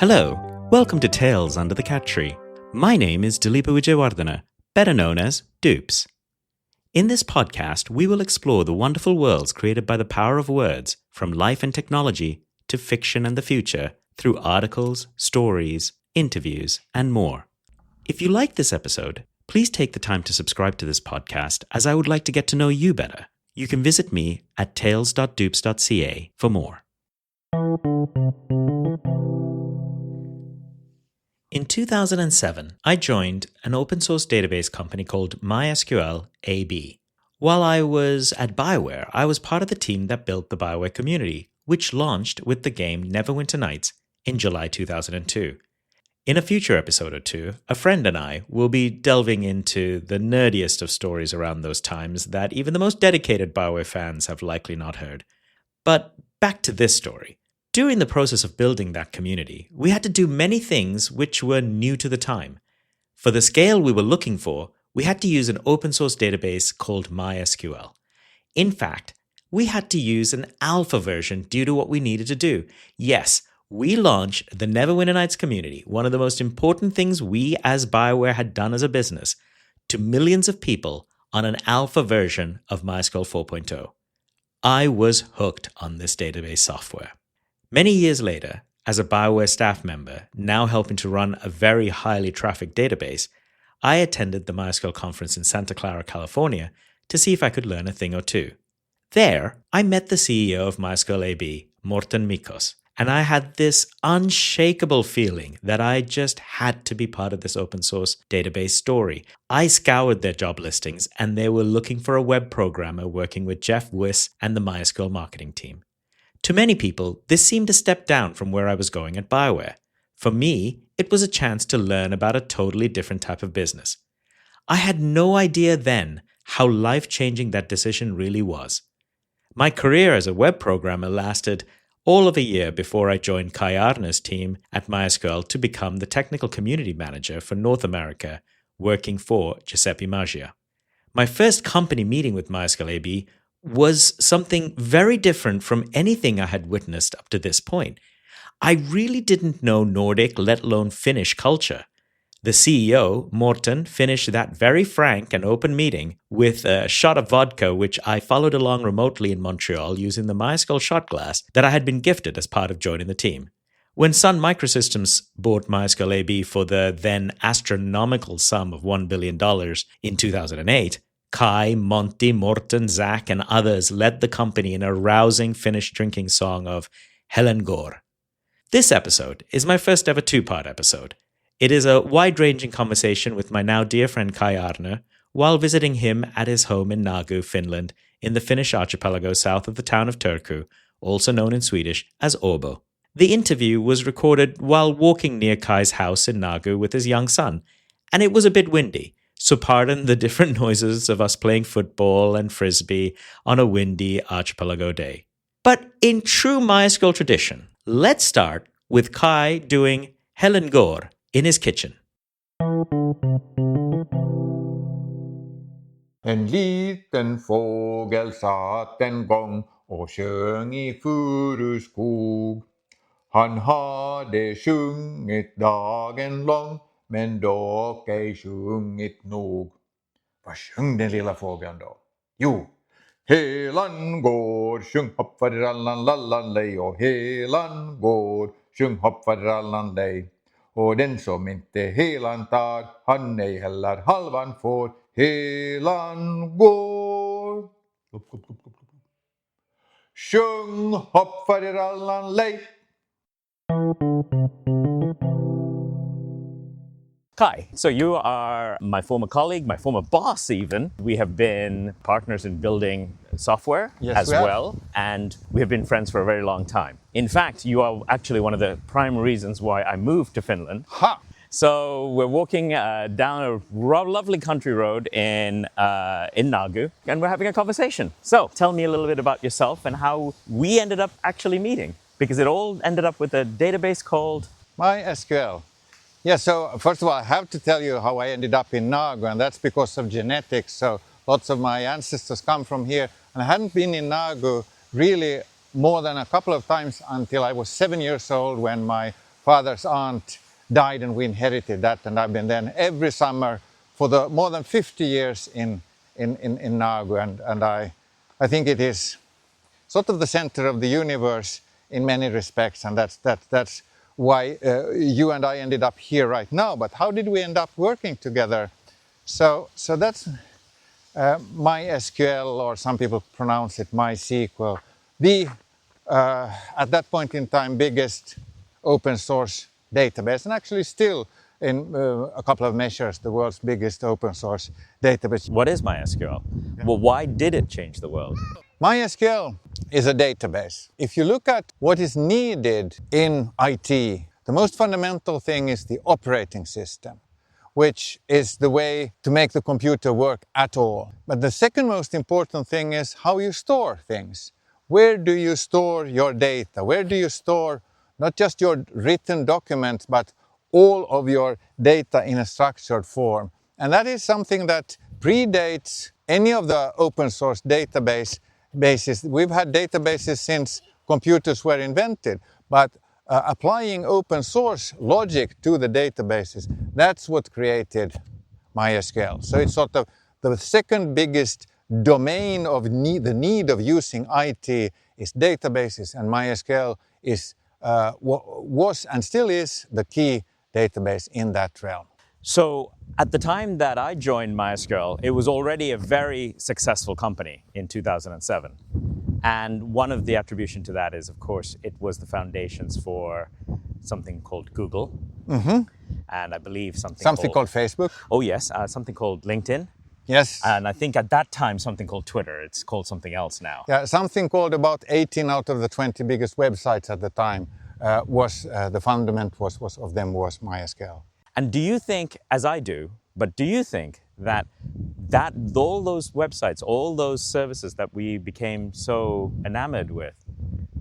Hello, welcome to Tales Under the Cat Tree. My name is Dileepa Vijayawardena, better known as Dups. In this podcast, we will explore the wonderful worlds created by the power of words, from life and technology to fiction and the future, through articles, stories, interviews, and more. If you like this episode, please take the time to subscribe to this podcast, as I would like to get to know you better. You can visit me at tales.dups.ca for more. In 2007, I joined an open source database company called MySQL AB. While I was at BioWare, I was part of the team that built the BioWare community, which launched with the game Neverwinter Nights in July 2002. In a future episode or two, a friend and I will be delving into the nerdiest of stories around those times that even the most dedicated BioWare fans have likely not heard. But back to this story. During the process of building that community, we had to do many things which were new to the time. For the scale we were looking for, we had to use an open source database called MySQL. In fact, we had to use an alpha version due to what we needed to do. Yes, we launched the Neverwinter Nights community, one of the most important things we as BioWare had done as a business, to millions of people on an alpha version of MySQL 4.0. I was hooked on this database software. Many years later, as a BioWare staff member, now helping to run a very highly trafficked database, I attended the MySQL conference in Santa Clara, California, to see if I could learn a thing or two. There, I met the CEO of MySQL AB, Morten Mikos, and I had this unshakable feeling that I just had to be part of this open source database story. I scoured their job listings, and they were looking for a web programmer working with Jeff Wyss and the MySQL marketing team. To many people, this seemed a step down from where I was going at BioWare. For me, it was a chance to learn about a totally different type of business. I had no idea then how life-changing that decision really was. My career as a web programmer lasted all of a year before I joined Kaj Arnö's team at MySQL to become the technical community manager for North America, working for Giuseppe Maggia. My first company meeting with MySQL AB was something very different from anything I had witnessed up to this point. I really didn't know Nordic, let alone Finnish culture. The CEO, Morten, finished that very frank and open meeting with a shot of vodka, which I followed along remotely in Montreal using the MySQL shot glass that I had been gifted as part of joining the team. When Sun Microsystems bought MySQL AB for the then astronomical sum of $1 billion in 2008, Kai, Monty, Morten, Zach, and others led the company in a rousing Finnish drinking song of Helan Går. This episode is my first ever two-part episode. It is a wide-ranging conversation with my now dear friend Kaj Arnö while visiting him at his home in Nagu, Finland, in the Finnish archipelago south of the town of Turku, also known in Swedish as Åbo. The interview was recorded while walking near Kai's house in Nagu with his young son, and it was a bit windy. So pardon the different noises of us playing football and frisbee on a windy archipelago day. But in true MySQL tradition, let's start with Kai doing Helan Går in his kitchen. En liten fågel satt en gång och sjöng i furuskog. Han hade sjungit dagen lång, men dock ej sjungit nog. Vad sjöng den lilla fågeln då? Jo, Helan går, sjung hopp faderallan lallan lej, och Helan går, sjung hopp faderallan lej. Och den som inte helan tar, han ej heller halvan får. Helan går. Sjung hopp faderallan lej. Kai, so you are my former colleague, my former boss even. We have been partners in building software as well, and we have been friends for a very long time. In fact, you are actually one of the prime reasons why I moved to Finland. Ha! So we're walking down a lovely country road in Nagu, and we're having a conversation. So tell me a little bit about yourself and how we ended up actually meeting, because it all ended up with a database called MySQL. Yeah, so first of all, I have to tell you how I ended up in Nagu, and that's because of genetics. So lots of my ancestors come from here, and I hadn't been in Nagu really more than a couple of times until I was 7 years old when my father's aunt died and we inherited that, and I've been there every summer for the more than 50 years in Nagu, and I think it is sort of the center of the universe in many respects, and that's why you and I ended up here right now. But how did we end up working together? So that's MySQL, or some people pronounce it MySQL, the at that point in time biggest open source database, and actually still in a couple of measures the world's biggest open source database. What is MySQL? Well, why did it change the world? MySQL is a database. If you look at what is needed in IT, the most fundamental thing is the operating system, which is the way to make the computer work at all. But the second most important thing is how you store things. Where do you store your data? Where do you store not just your written documents, but all of your data in a structured form? And that is something that predates any of the open source bases. We've had databases since computers were invented, but applying open source logic to the databases, that's what created MySQL. So it's sort of the second biggest domain of the need of using IT is databases, and MySQL was and still is the key database in that realm. So at the time that I joined MySQL, it was already a very successful company in 2007. And one of the attribution to that is, of course, it was the foundations for something called Google. Mm-hmm. And I believe something called Facebook. Oh, yes. Something called LinkedIn. Yes. And I think at that time, something called Twitter. It's called something else now. Yeah, something called about 18 out of the 20 biggest websites at the time the fundament was MySQL. And do you think, as I do, but do you think that all those websites, all those services that we became so enamored with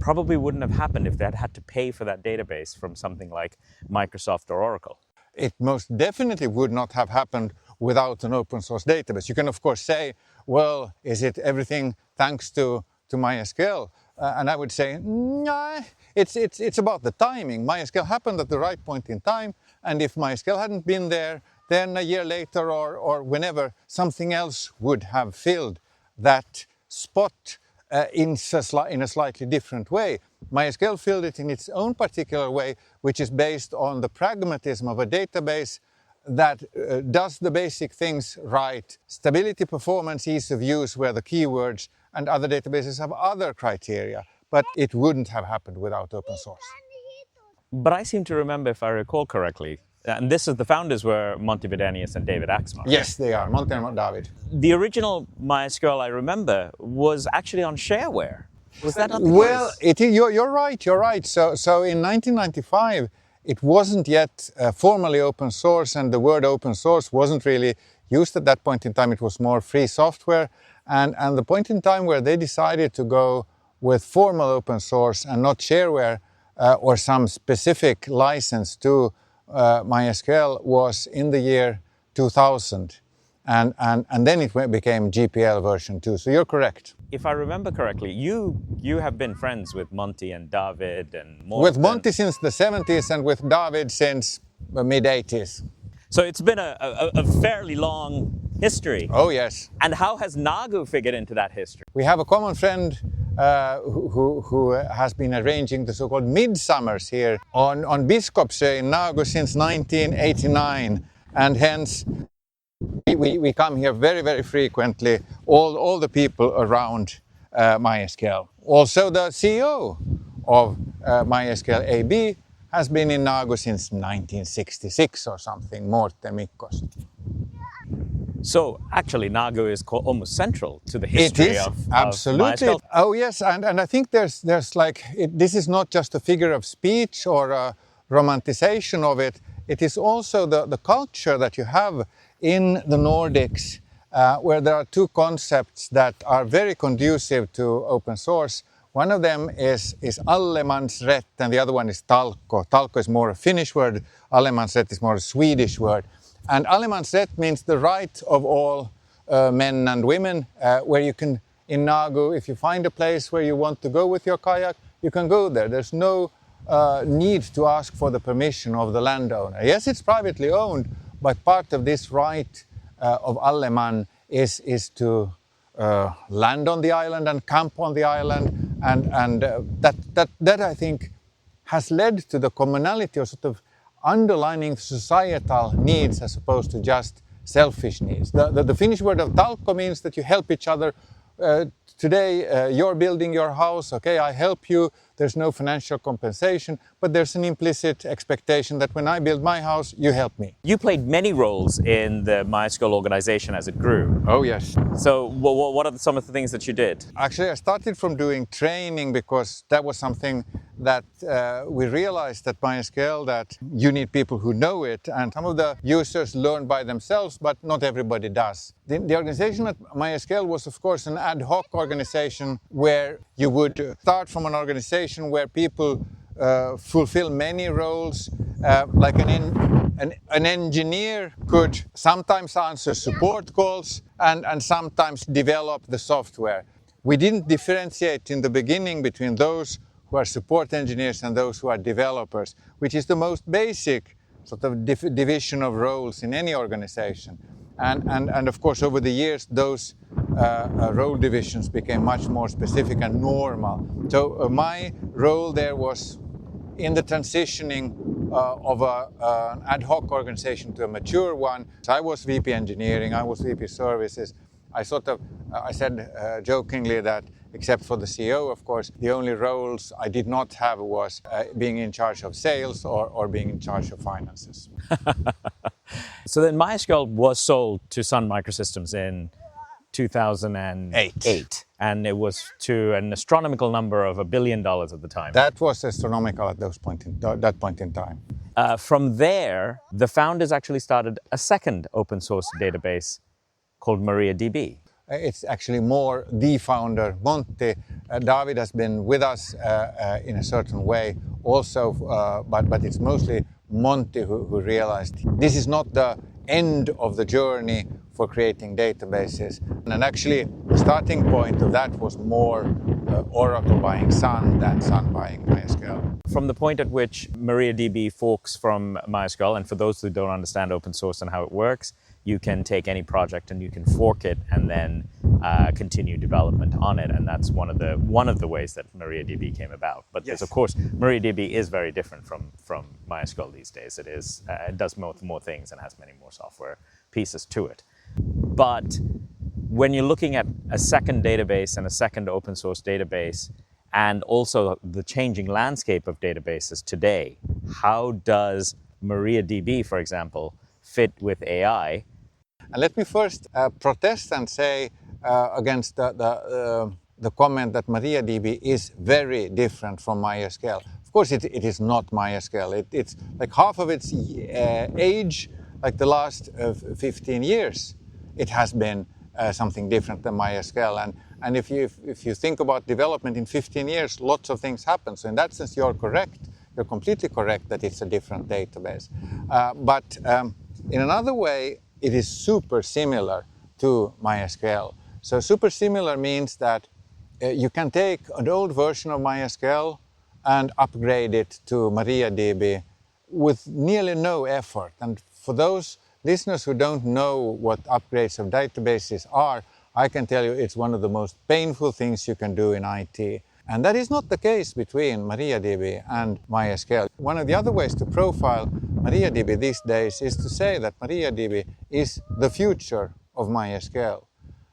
probably wouldn't have happened if they had had to pay for that database from something like Microsoft or Oracle? It most definitely would not have happened without an open source database. You can of course say, well, is it everything thanks to MySQL? And I would say, nah, it's about the timing. MySQL happened at the right point in time, and if MySQL hadn't been there, then a year later or whenever, something else would have filled that spot in a slightly different way. MySQL filled it in its own particular way, which is based on the pragmatism of a database that does the basic things right. Stability, performance, ease of use were the keywords, and other databases have other criteria, but it wouldn't have happened without open source. But I seem to remember, if I recall correctly, and the founders were Monty Vedenius and David Axmar. Yes, they are, Monty and David. The original MySQL, I remember, was actually on shareware. Was that not the case? Well, you're right. So in 1995, it wasn't yet formally open source, and the word open source wasn't really used at that point in time. It was more free software. And the point in time where they decided to go with formal open source and not shareware or some specific license to MySQL was in the year 2000. And then it became GPL version 2. So you're correct. If I remember correctly, you have been friends with Monty and David and more. With Monty since the 70s and with David since the mid-80s. So it's been a fairly long history. Oh, yes. And how has Nagu figured into that history? We have a common friend who has been arranging the so-called midsummers here on Biskopsö in Nagu since 1989. And hence, we come here very, very frequently, all the people around MySQL. Also, the CEO of MySQL AB has been in Nagu since 1966 or something, Morten Mikkos. So actually Nagu is almost central to the history of absolutely. MySQL. Oh yes, and I think there's like, this is not just a figure of speech or a romanticization of it. It is also the culture that you have in the Nordics where there are two concepts that are very conducive to open source. One of them is allemansrätt and the other one is talko. Talko is more a Finnish word, allemansrätt is more a Swedish word. And allemansrätt means the right of all men and women, where you can, in Nagu, if you find a place where you want to go with your kayak, you can go there. There's no need to ask for the permission of the landowner. Yes, it's privately owned, but part of this right of alleman is to land on the island and camp on the island, and that I think has led to the commonality or sort of underlining societal needs as opposed to just selfish needs. The Finnish word of talkko means that you help each other. Today you're building your house, okay, I help you, there's no financial compensation, but there's an implicit expectation that when I build my house, you help me. You played many roles in the MySQL organization as it grew. Oh yes. So what are some of the things that you did? Actually, I started from doing training because that was something that we realized at MySQL that you need people who know it, and some of the users learn by themselves, but not everybody does. The organization at MySQL was, of course, an ad hoc organization where you would start from an organization where people fulfill many roles, like an engineer could sometimes answer support calls and sometimes develop the software. We didn't differentiate in the beginning between those who are support engineers and those who are developers, which is the most basic sort of division of roles in any organization. And of course, over the years, those role divisions became much more specific and normal. So my role there was in the transitioning of an ad hoc organization to a mature one. So I was VP engineering, I was VP services. I said jokingly that, except for the CEO, of course, the only roles I did not have was being in charge of sales or being in charge of finances. So then MySQL was sold to Sun Microsystems in 2008. And it was to an astronomical number of $1 billion at the time. That was astronomical at that point in time. From there, the founders actually started a second open source database called MariaDB. It's actually more the founder, Monty. David has been with us in a certain way also, but it's mostly Monty who realized this is not the end of the journey for creating databases. And actually, the starting point of that was more Oracle buying Sun than Sun buying MySQL. From the point at which MariaDB forks from MySQL, and for those who don't understand open source and how it works, you can take any project and you can fork it and then continue development on it, and that's one of the ways that MariaDB came about. But yes, of course, MariaDB is very different from MySQL these days. It does more things and has many more software pieces to it. But when you're looking at a second database and a second open source database, and also the changing landscape of databases today, how does MariaDB, for example, fit with AI? And let me first protest and say against the comment that MariaDB is very different from MySQL. Of course, it is not MySQL. It's like half of its age, like the last 15 years, it has been something different than MySQL. And if you think about development in 15 years, lots of things happen. So in that sense, you're correct. You're completely correct that it's a different database. But in another way, it is super similar to MySQL. So super similar means that you can take an old version of MySQL and upgrade it to MariaDB with nearly no effort. And for those listeners who don't know what upgrades of databases are, I can tell you it's one of the most painful things you can do in IT. And that is not the case between MariaDB and MySQL. One of the other ways to profile MariaDB these days is to say that MariaDB is the future of MySQL.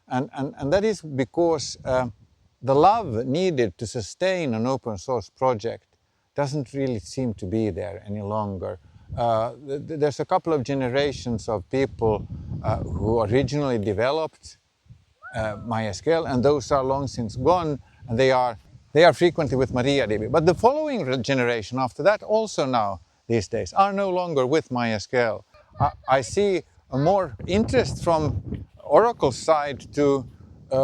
And that is because the love needed to sustain an open source project doesn't really seem to be there any longer. There's a couple of generations of people who originally developed MySQL, and those are long since gone, and they are frequently with MariaDB. But the following generation after that also now these days are no longer with MySQL. I see more interest from Oracle's side to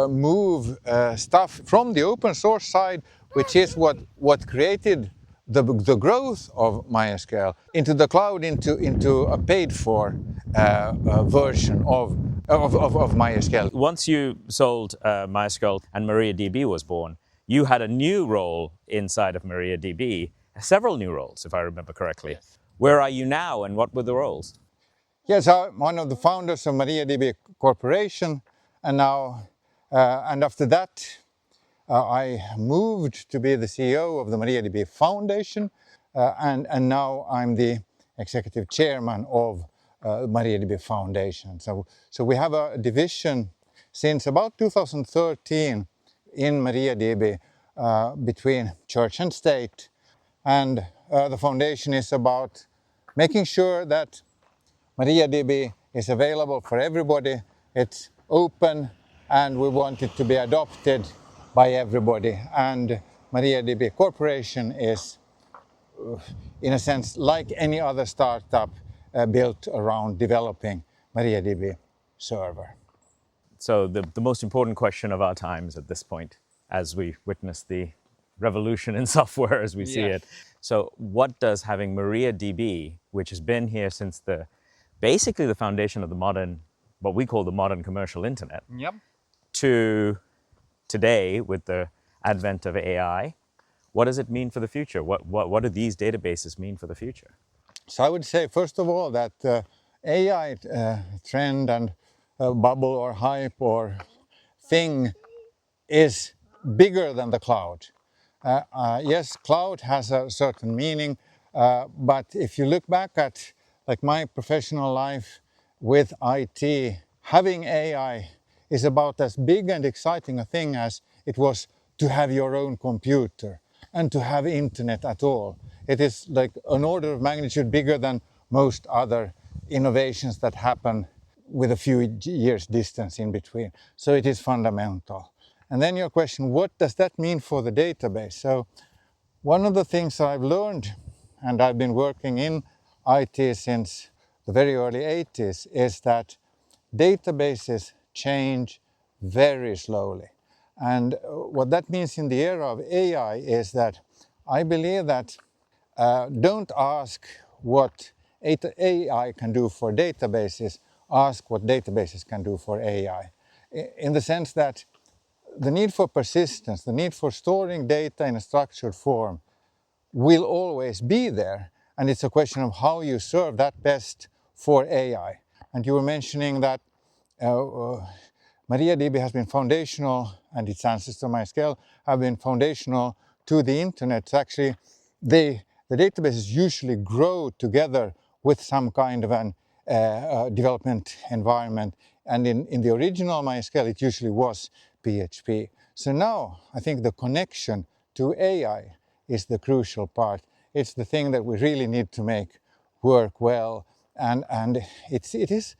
move stuff from the open source side, which is what created the growth of MySQL, into the cloud, into a paid-for version of MySQL. Once you sold MySQL and MariaDB was born, you had a new role inside of MariaDB several new roles, if I remember correctly. Yes. Where are you now, and what were the roles? Yes, I'm one of the founders of MariaDB Corporation, and now, and after that, I moved to be the CEO of the MariaDB Foundation, and now I'm the executive chairman of MariaDB Foundation. So we have a division since about 2013 in MariaDB between church and state, and the foundation is about making sure that MariaDB is available for everybody. It's open, and we want it to be adopted by everybody. And MariaDB Corporation is, in a sense, like any other startup built around developing MariaDB server. So the most important question of our times at this point, as we witness the revolution in software as we see it. So what does having MariaDB, which has been here since basically the foundation of the modern, what we call the modern commercial internet, to today with the advent of AI, what does it mean for the future? What do these databases mean for the future? So I would say, first of all, that AI trend and bubble or hype or thing is bigger than the cloud. Yes, cloud has a certain meaning, but if you look back at like my professional life with IT, having AI is about as big and exciting a thing as it was to have your own computer and to have internet at all. It is like an order of magnitude bigger than most other innovations that happen with a few years distance in between. So it is fundamental. And then your question, what does that mean for the database? So one of the things that I've learned, and I've been working in IT since the very early 80s, is that databases change very slowly. And what that means in the era of AI is that I believe that don't ask what AI can do for databases, ask what databases can do for AI. In the sense that the need for persistence, the need for storing data in a structured form will always be there. And it's a question of how you serve that best for AI. And you were mentioning that MariaDB has been foundational, and its ancestor MySQL have been foundational to the internet. Actually, the databases usually grow together with some kind of an development environment. And in the original MySQL, it usually was PHP. So now I think the connection to AI is the crucial part. It's the thing that we really need to make work well. And it is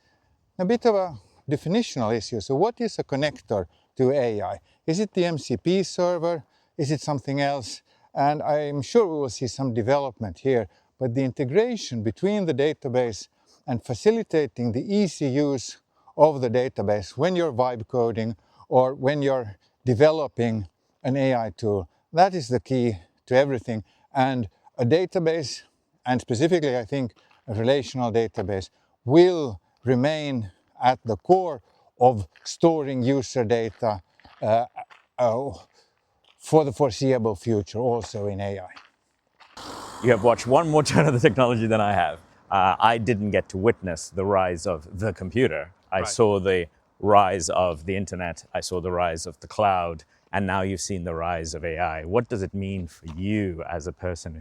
a bit of a definitional issue. So what is a connector to AI? Is it the MCP server? Is it something else? And I'm sure we will see some development here. But the integration between the database and facilitating the easy use of the database when you're vibe coding or when you're developing an AI tool, that is the key to everything. And a database, and specifically I think a relational database, will remain at the core of storing user data for the foreseeable future, also in AI. You have watched one more turn of the technology than I have. I didn't get to witness the rise of the computer. I saw the rise of the internet. I saw the rise of the cloud. And now you've seen the rise of AI. What does it mean for you as a person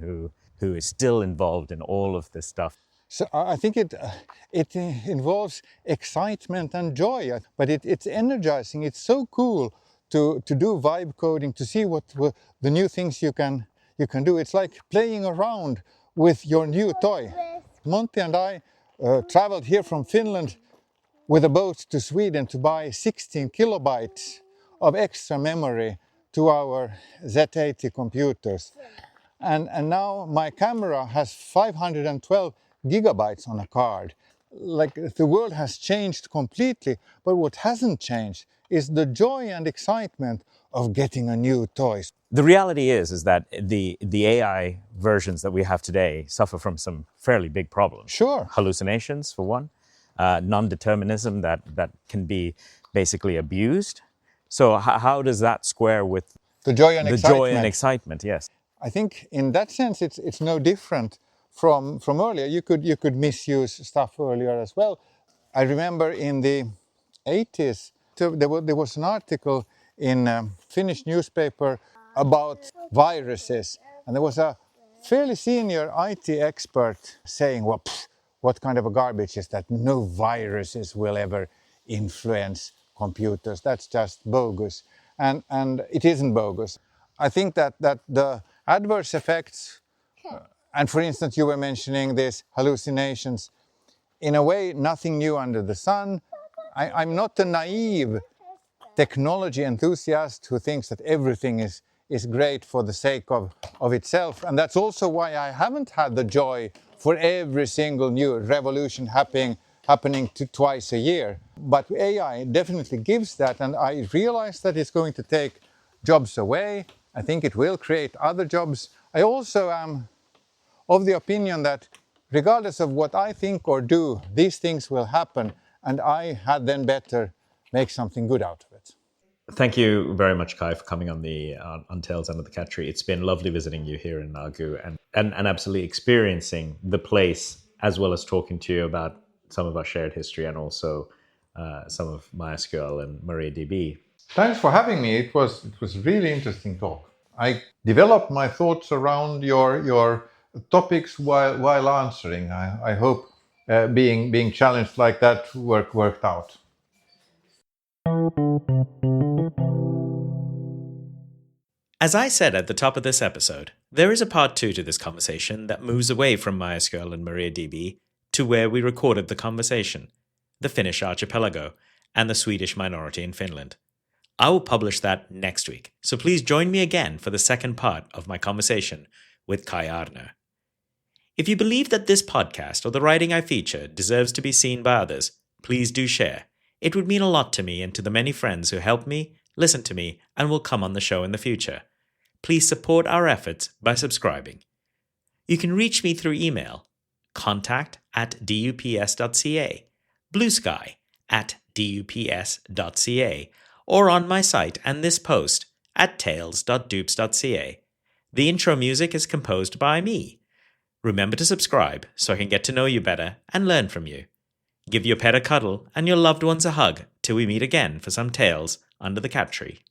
who is still involved in all of this stuff? So I think it involves excitement and joy, but it's energizing. It's so cool to do vibe coding, to see what the new things you can do. It's like playing around with your new toy. Monty and I traveled here from Finland with a boat to Sweden to buy 16 kilobytes of extra memory to our Z80 computers. And now my camera has 512 gigabytes on a card. Like, the world has changed completely, but what hasn't changed is the joy and excitement of getting a new toy. The reality is that the AI versions that we have today suffer from some fairly big problems. Sure. Hallucinations, for one, non-determinism that can be basically abused. So how does that square with the joy and excitement? Joy and excitement, yes. I think in that sense it's no different from earlier. You could misuse stuff earlier as well. I remember in the 80s there was an article in a Finnish newspaper about viruses, and there was a fairly senior IT expert saying, well, what kind of a garbage is that? No viruses will ever influence computers. That's just bogus. And it isn't bogus. I think that the adverse effects, and for instance, you were mentioning these hallucinations, in a way, nothing new under the sun. I'm not a naive technology enthusiast who thinks that everything is great for the sake of itself. And that's also why I haven't had the joy for every single new revolution happening twice a year. But AI definitely gives that, and I realize that it's going to take jobs away. I think it will create other jobs. I also am of the opinion that regardless of what I think or do, these things will happen, and I had then better make something good out of it. Thank you very much, Kai, for coming on the on Tales Under the Cat Tree. It's been lovely visiting you here in Nagu and absolutely experiencing the place, as well as talking to you about some of our shared history and also some of MySQL and MariaDB. Thanks for having me. It was really interesting talk. I developed my thoughts around your topics while answering. I hope being challenged like that worked out. As I said at the top of this episode, there is a part 2 to this conversation that moves away from MySQL and MariaDB to where we recorded the conversation, the Finnish archipelago, and the Swedish minority in Finland. I will publish that next week, so please join me again for the second part of my conversation with Kaj Arnö. If you believe that this podcast or the writing I feature deserves to be seen by others, please do share. It would mean a lot to me and to the many friends who help me, listen to me, and will come on the show in the future. Please support our efforts by subscribing. You can reach me through email, contact@dups.ca, bluesky@dups.ca, or on my site and this post at tales.dups.ca. The intro music is composed by me. Remember to subscribe so I can get to know you better and learn from you. Give your pet a cuddle and your loved ones a hug till we meet again for some Tales Under the Cat Tree.